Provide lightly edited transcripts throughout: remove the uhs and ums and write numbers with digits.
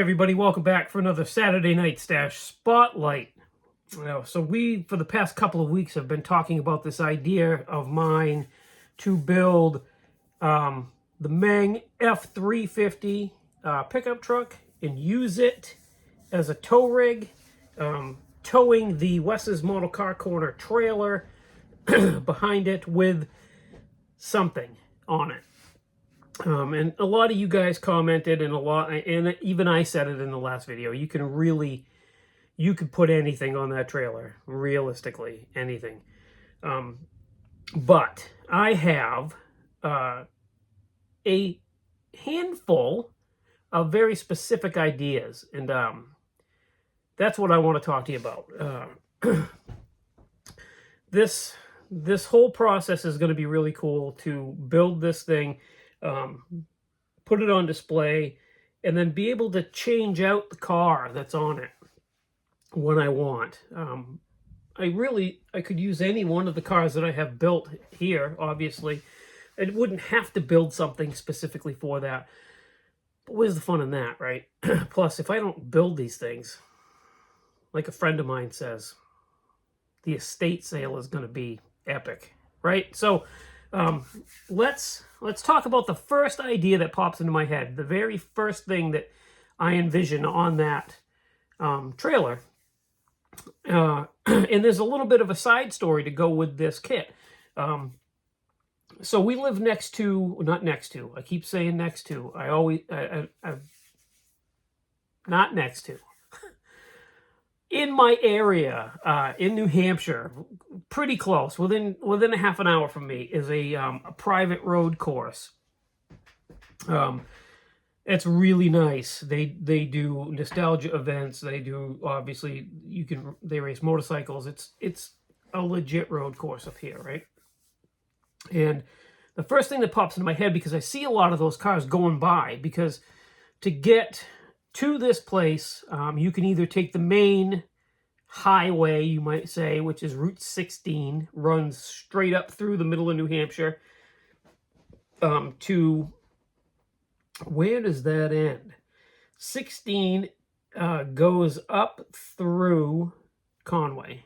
Hey everybody, welcome back for another Saturday Night Stash Spotlight. So we, for the past couple of weeks, have been talking about this idea of mine to build the Meng F350 pickup truck and use it as a tow rig, towing the Wes's Model Car Corner trailer behind it with something on it. And a lot of you guys commented, and even I said it in the last video, you could put anything on that trailer, realistically, anything. But I have a handful of very specific ideas, and that's what I want to talk to you about. This whole process is going to be really cool to build this thing, put it on display, and then be able to change out the car that's on it when I want. I could use any one of the cars that I have built here, obviously. I wouldn't have to build something specifically for that. But where's the fun in that, right? Plus, if I don't build these things, like a friend of mine says, the estate sale is going to be epic, right? So let's talk about the first idea that pops into my head, the very first thing that I envision on that trailer. And there's a little bit of a side story to go with this kit. So we live I keep saying next to. Not next to. In my area, in New Hampshire, pretty close, within a half an hour from me, is a private road course. It's really nice. They do nostalgia events. They do, obviously, they race motorcycles. It's a legit road course up here, right? And the first thing that pops into my head, because I see a lot of those cars going by, because to get to this place, you can either take the main highway, you might say, which is Route 16, runs straight up through the middle of New Hampshire, to, where does that end? 16 goes up through Conway.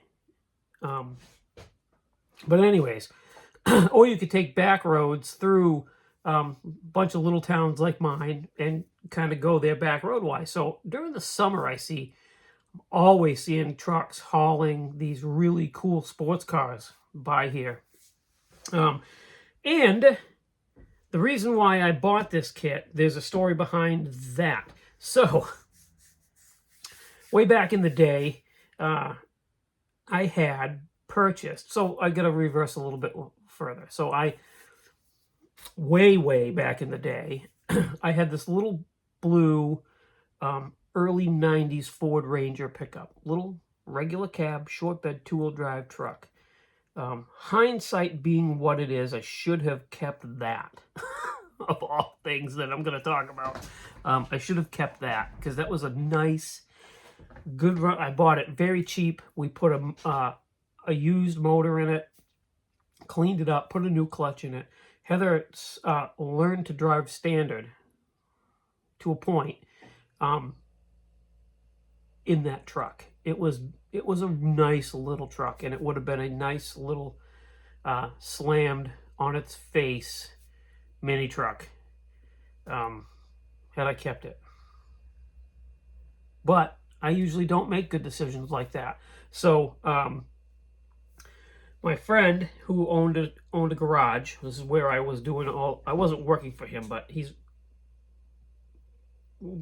But anyways, or you could take back roads through a bunch of little towns like mine and kind of go there back road-wise. So during the summer, I'm always seeing trucks hauling these really cool sports cars by here. And the reason why I bought this kit, there's a story behind that. So, way back in the day, I had purchased, so I got to reverse a little bit further. So way back in the day, I had this little blue early 90s Ford Ranger pickup. Little regular cab, short bed, two-wheel drive truck. Hindsight being what it is, I should have kept that. Of all things that I'm going to talk about. I should have kept that, because that was a nice, good run. I bought it very cheap. We put a used motor in it, cleaned it up, put a new clutch in it. Heather learned to drive standard to a point in that truck. It was a nice little truck, and it would have been a nice little slammed on its face mini truck had I kept it. But I usually don't make good decisions like that. So my friend who owned a garage, this is where I was doing I wasn't working for him, but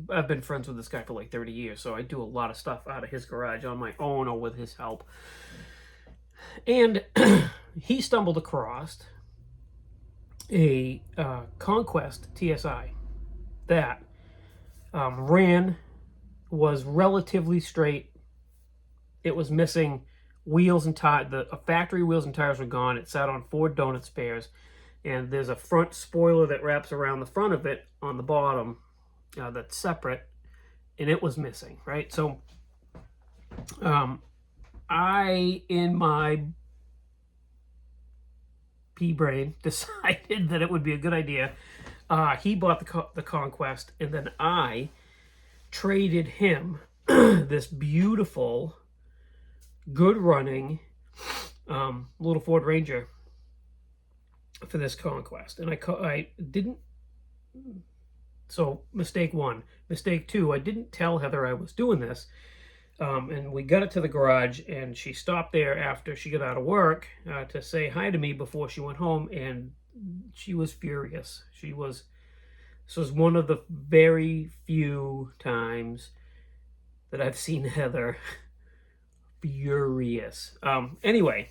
I've been friends with this guy for like 30 years, so I do a lot of stuff out of his garage on my own or with his help. And he stumbled across a Conquest TSI that was relatively straight. It was missing wheels and tires. The factory wheels and tires were gone. It sat on Ford donut spares, and there's a front spoiler that wraps around the front of it on the bottom that's separate, and it was missing, right? So I, in my pea-brain, decided that it would be a good idea. He bought the Conquest, and then I traded him this beautiful, good running little Ford Ranger for this Conquest. And I didn't, so mistake one. Mistake two, I didn't tell Heather I was doing this. And we got it to the garage, and she stopped there after she got out of work to say hi to me before she went home, and she was furious. This was one of the very few times that I've seen Heather furious. Anyway,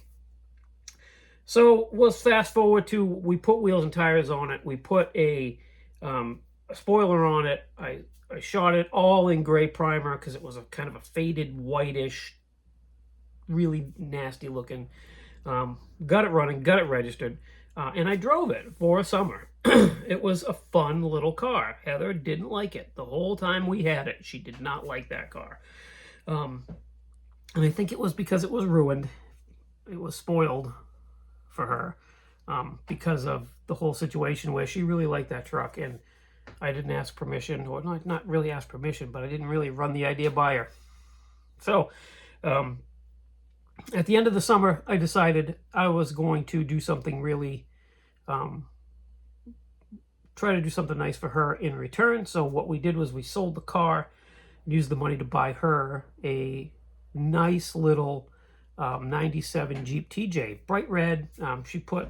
so let's fast forward to, we put wheels and tires on it. We put a spoiler on it. I shot it all in gray primer because it was a kind of a faded whitish, really nasty looking. Got it running, got it registered, and I drove it for a summer. It was a fun little car. Heather didn't like it. The whole time we had it, she did not like that car. And I think it was because it was ruined. It was spoiled for her because of the whole situation where she really liked that truck, and I didn't ask permission, or not really ask permission, but I didn't really run the idea by her. So at the end of the summer, I decided I was going to do something really, try to do something nice for her in return. So what we did was we sold the car, used the money to buy her a nice little 97 Jeep TJ, bright red. She put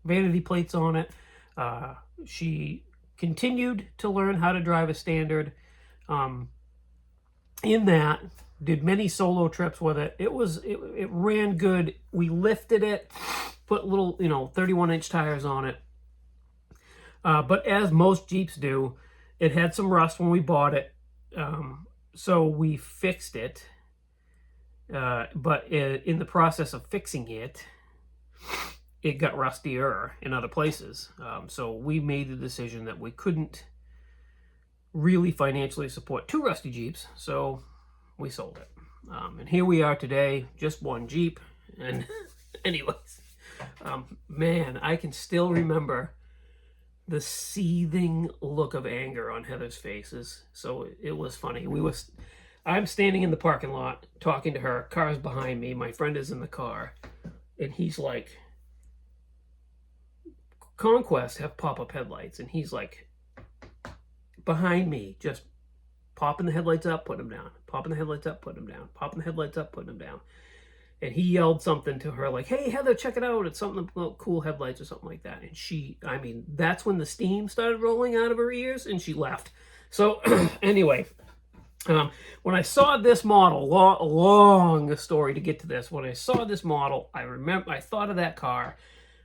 vanity plates on it. She continued to learn how to drive a standard. In that, did many solo trips with it. It ran good. We lifted it, put little 31-inch tires on it. But as most Jeeps do, it had some rust when we bought it. So we fixed it. But in the process of fixing it, it got rustier in other places. So we made the decision that we couldn't really financially support two rusty Jeeps, so we sold it. And here we are today, just one Jeep. And anyways, man, I can still remember the seething look of anger on Heather's faces. So it was funny. I'm standing in the parking lot talking to her. Car's behind me. My friend is in the car, and he's like, Conquest have pop-up headlights, and he's like behind me, just popping the headlights up, putting them down, popping the headlights up, putting them down, popping the headlights up, putting them down. And he yelled something to her like, "Hey Heather, check it out, it's something about cool headlights," or something like that. And that's when the steam started rolling out of her ears, and she left. So anyway, when I saw this model, long story to get to this, when I saw this model, I thought of that car,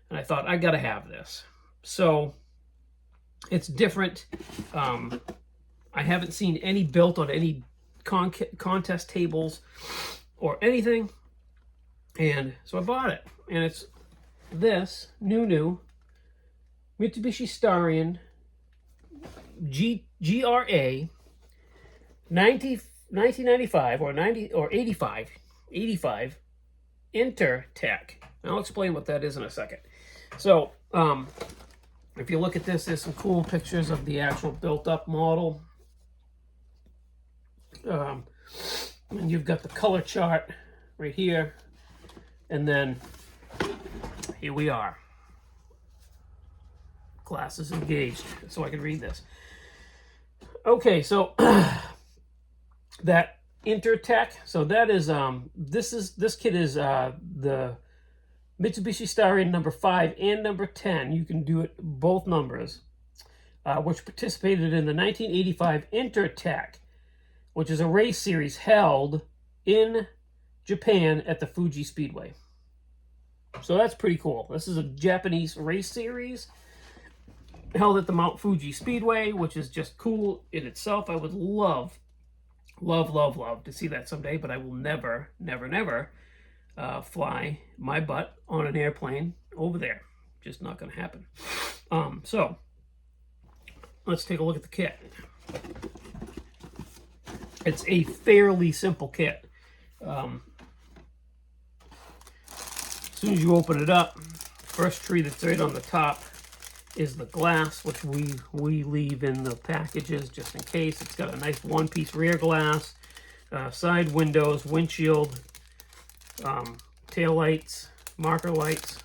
and I thought, I gotta have this. So it's different. I haven't seen any built on any contest tables or anything, and so I bought it. And it's this new Mitsubishi Starion GRA 1995 or 85 Intertech. I'll explain what that is in a second. So if you look at this, there's some cool pictures of the actual built-up model. And you've got the color chart right here. And then here we are. Glasses engaged, so I can read this. Okay, so that Intertech, so that is this kit is the Mitsubishi Starion number 5 and number 10. You can do it both numbers, which participated in the 1985 Intertech, which is a race series held in Japan at the Fuji Speedway. So that's pretty cool. This is a Japanese race series held at the Mount Fuji Speedway, which is just cool in itself. I would love to see that someday, but I will never fly my butt on an airplane over there. Just not going to happen. So let's take a look at the kit. It's a fairly simple kit. As soon as you open it up, first tree that's right on the top is the glass, which we leave in the packages just in case. It's got a nice one-piece rear glass, side windows, windshield, tail lights, marker lights.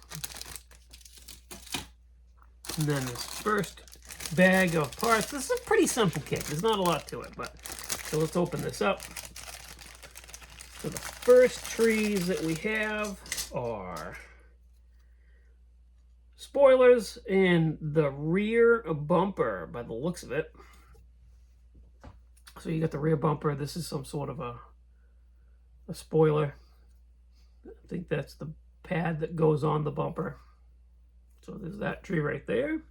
And then this first bag of parts. This is a pretty simple kit. There's not a lot to it, but so let's open this up. So the first trees that we have are spoilers and the rear bumper by the looks of it. So you got the rear bumper. This is some sort of a spoiler. I think that's the pad that goes on the bumper. So there's that tree right there.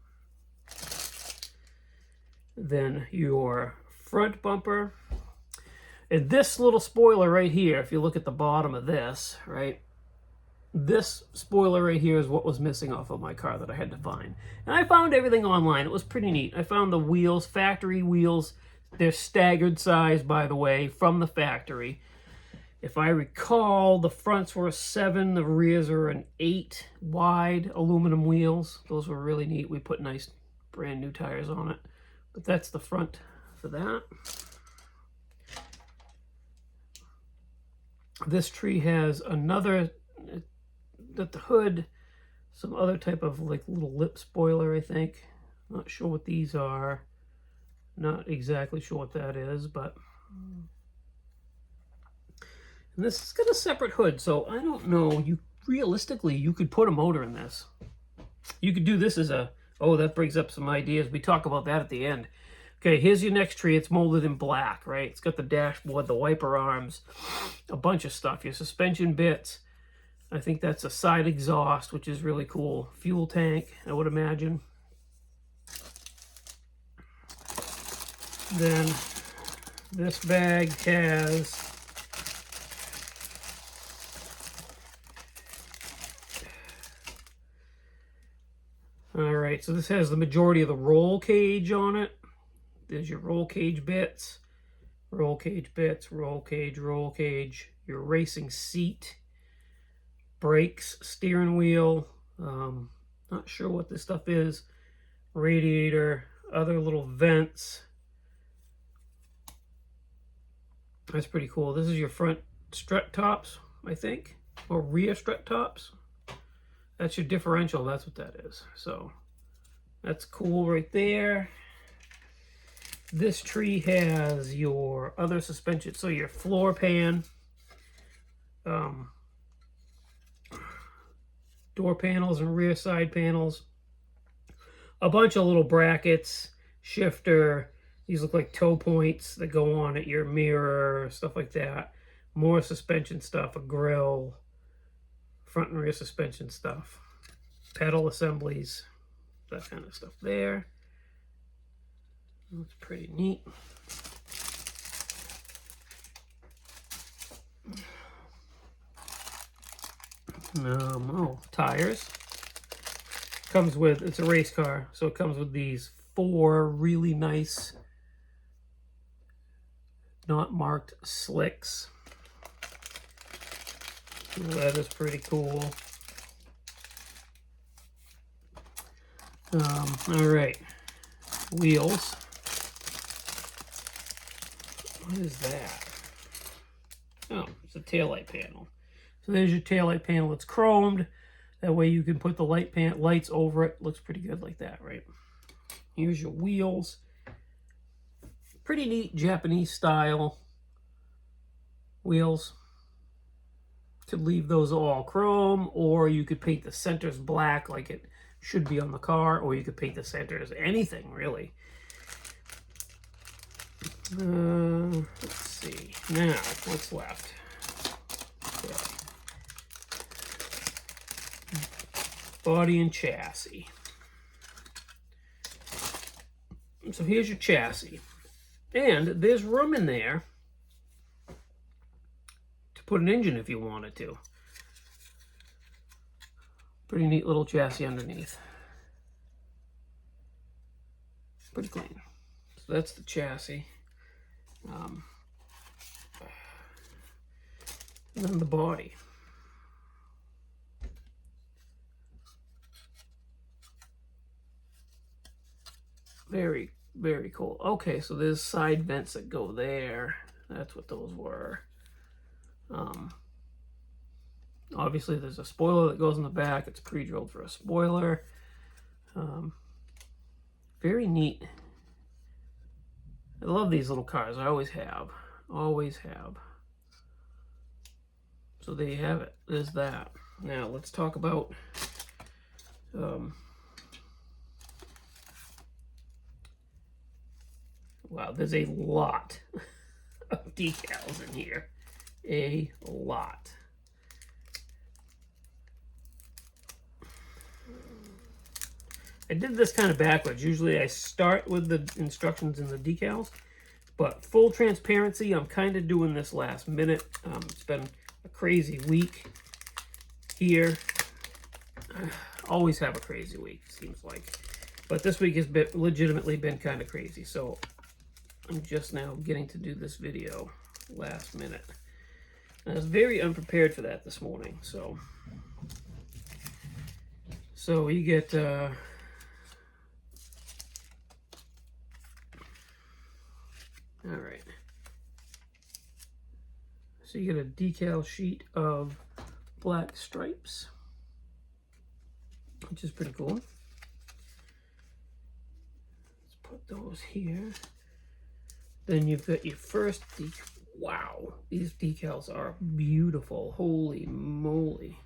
Then your front bumper. And this little spoiler right here, if you look at the bottom of this, right? This spoiler right here is what was missing off of my car that I had to find. And I found everything online. It was pretty neat. I found the wheels, factory wheels. They're staggered size, by the way, from the factory. If I recall, the fronts were a 7, the rears are an 8 wide aluminum wheels. Those were really neat. We put nice brand new tires on it. But that's the front for that. This tree has another, at the hood, some other type of like little lip spoiler, I think. Not sure what these are. Not exactly sure what that is, but... And this has got a separate hood, so I don't know. Realistically, you could put a motor in this. You could do this as a... Oh, that brings up some ideas. We talk about that at the end. Okay, here's your next tree. It's molded in black, right? It's got the dashboard, the wiper arms, a bunch of stuff. Your suspension bits. I think that's a side exhaust, which is really cool. Fuel tank, I would imagine. Then this bag has... All right, so this has the majority of the roll cage on it. There's your roll cage bits, roll cage bits, roll cage, your racing seat, brakes, steering wheel, not sure what this stuff is, radiator, other little vents. That's pretty cool. This is your front strut tops, I think, or rear strut tops. That's your differential, that's what that is. So that's cool right there. This tree has your other suspension, so your floor pan, door panels and rear side panels, a bunch of little brackets, shifter. These look like toe points that go on at your mirror, stuff like that. More suspension stuff, a grill, front and rear suspension stuff, pedal assemblies, that kind of stuff there. That's pretty neat. Tires. Comes with, it's a race car, so it comes with these 4 really nice, not marked slicks. That is pretty cool. All right, wheels. What is that? Oh, it's a taillight panel. So there's your taillight panel. It's chromed. That way you can put the lights over it. Looks pretty good like that, right? Here's your wheels. Pretty neat Japanese style wheels. Could leave those all chrome, or you could paint the centers black like it should be on the car, or you could paint the centers anything, really. Let's see. Now, what's left? Okay. Body and chassis. So here's your chassis. And there's room in there to put an engine if you wanted to. Pretty neat little chassis underneath. Pretty clean. So that's the chassis. And then the body. Very, very cool. Okay, so there's side vents that go there. That's what those were. Obviously, there's a spoiler that goes in the back. It's pre-drilled for a spoiler. Very neat. I love these little cars. I always have. Always have. So there you have it. There's that. Now, let's talk about... wow, there's a lot of decals in here. A lot. I did this kind of backwards. Usually I start with the instructions in the decals, but full transparency, I'm kind of doing this last minute. It's been a crazy week here. Always have a crazy week, seems like. But this week has legitimately been kind of crazy, so I'm just now getting to do this video last minute. I was very unprepared for that this morning, so you get all right. So you get a decal sheet of black stripes, which is pretty cool. Let's put those here. Then you've got your first decal. Wow, these decals are beautiful. Holy moly.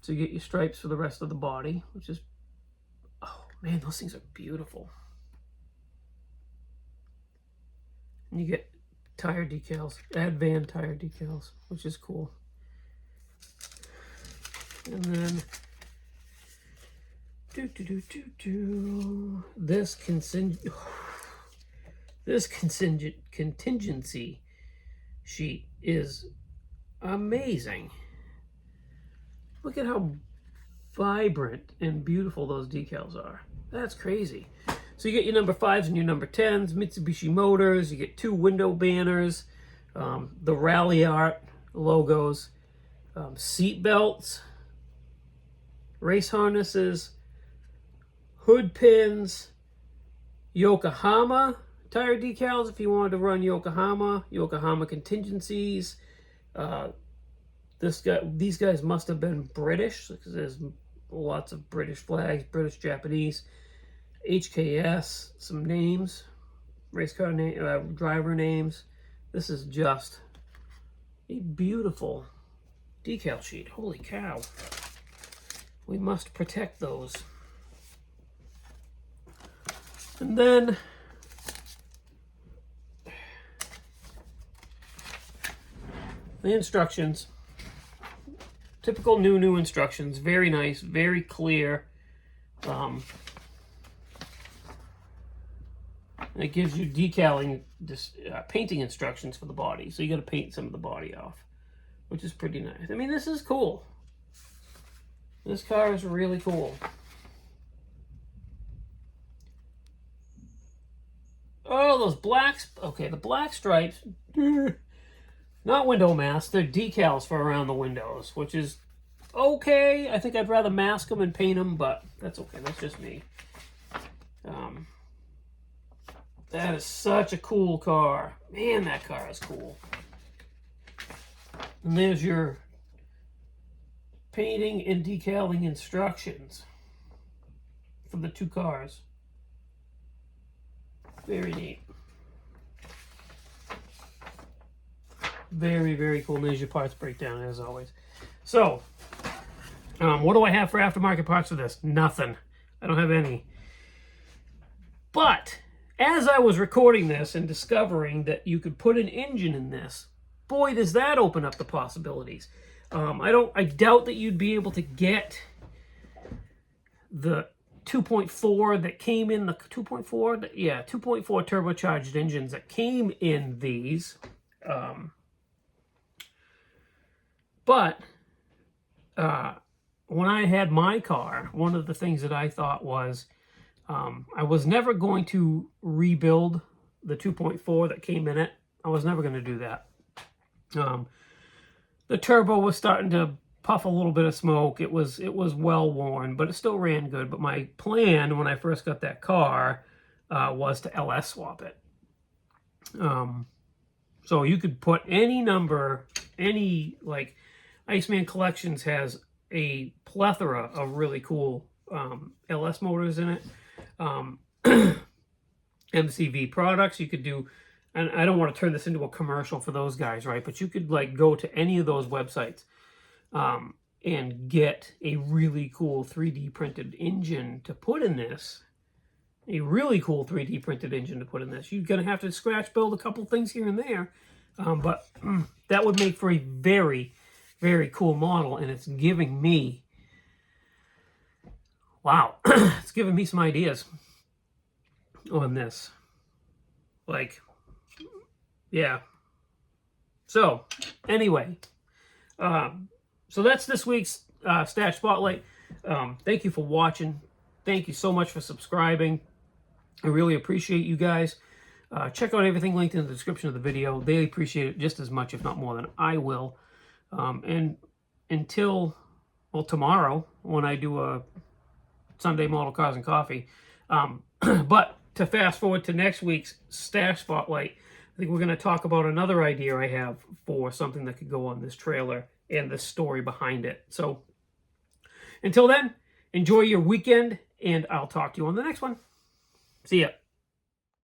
So you get your stripes for the rest of the body, which is, oh man, those things are beautiful. And you get tire decals, add van tire decals, which is cool. And then this contingency sheet is amazing. Look at how vibrant and beautiful those decals are. That's crazy. So you get your number 5s and your number 10s, Mitsubishi Motors, you get 2 window banners, the Rally Art logos, seat belts, race harnesses, hood pins, Yokohama tire decals if you wanted to run Yokohama contingencies. These guys must have been British because there's lots of British flags, British, Japanese, HKS, some names, race car name, driver names. This is just a beautiful decal sheet. Holy cow. We must protect those. And then the instructions. Typical new instructions. Very nice, very clear. And it gives you decaling, painting instructions for the body. So you got to paint some of the body off, which is pretty nice. I mean, this is cool. This car is really cool. Oh, those blacks. Okay, the black stripes. Not window masks. They're decals for around the windows, which is okay. I think I'd rather mask them and paint them, but that's okay. That's just me. That is such a cool car. Man, that car is cool. And there's your painting and decaling instructions for the 2 cars. Very neat. Very, very cool. And there's your parts breakdown, as always. So, what do I have for aftermarket parts for this? Nothing. I don't have any. But as I was recording this and discovering that you could put an engine in this, boy, does that open up the possibilities. I doubt that you'd be able to get the 2.4 that came in the 2.4, yeah, 2.4 turbocharged engines that came in these. But when I had my car, one of the things that I thought was I was never going to rebuild the 2.4 that came in it. I was never going to do that. The turbo was starting to puff a little bit of smoke. It was well worn, but it still ran good. But my plan when I first got that car was to LS swap it. So you could put any number, like Iceman Collections has a plethora of really cool LS motors in it. MCV products. You could do, and I don't want to turn this into a commercial for those guys, right? But you could like go to any of those websites and get a really cool 3D printed engine to put in this. A really cool 3D printed engine to put in this. You're going to have to scratch build a couple things here and there. But that would make for a very, very cool model. And it's giving me, wow, it's giving me some ideas on this. Like, yeah. So, anyway, so that's this week's Stash Spotlight. Thank you for watching. Thank you so much for subscribing. I really appreciate you guys. Check out everything linked in the description of the video. They appreciate it just as much, if not more than I will. And until, well, tomorrow, when I do a Sunday Model Cars and Coffee. But to fast forward to next week's Stash Spotlight, I think we're going to talk about another idea I have for something that could go on this trailer and the story behind it. So until then, enjoy your weekend, and I'll talk to you on the next one. See ya.